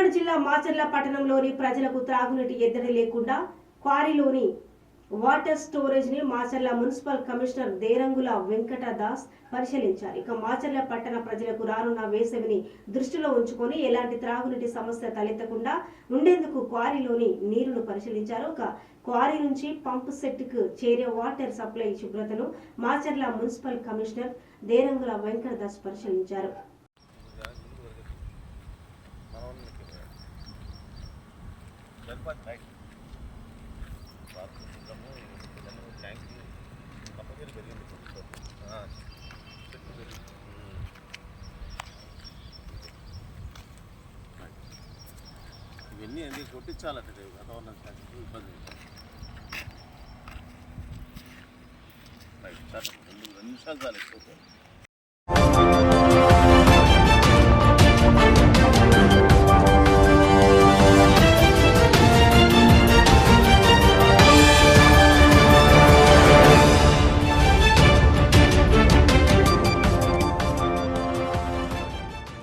కాకినాడ జిల్లా మాచర్ల పట్టణంలోని ప్రజలకు త్రాగునీటి ఎద్దడి లేకుండా క్వారీలోని వాటర్ స్టోరేజ్ ని మాచర్ల మున్సిపల్ కమిషనర్ దేరంగుల వెంకటదాస్ పరిశీలించారు. ఇక మాచర్ల పట్టణ ప్రజలకు రానున్న వేసవిని దృష్టిలో ఉంచుకొని ఎలాంటి త్రాగునీటి సమస్య తలెత్తకుండా ఉండేందుకు క్వారీలోని నీరును పరిశీలించారు. ఒక క్వారీ నుంచి పంప్ సెట్ కు చేరే వాటర్ సప్లై శుభ్రతను మాచర్ల మున్సిపల్ కమిషనర్ దేరంగుల వెంకటదాస్ పరిశీలించారు. ఇవన్నీ అన్నీ కొట్టించాలంటే గవర్నమెంట్ ట్యాక్స్ ఇబ్బంది. రైట్ సార్ 2 నిమిషాలు చాలు ఎక్కువ.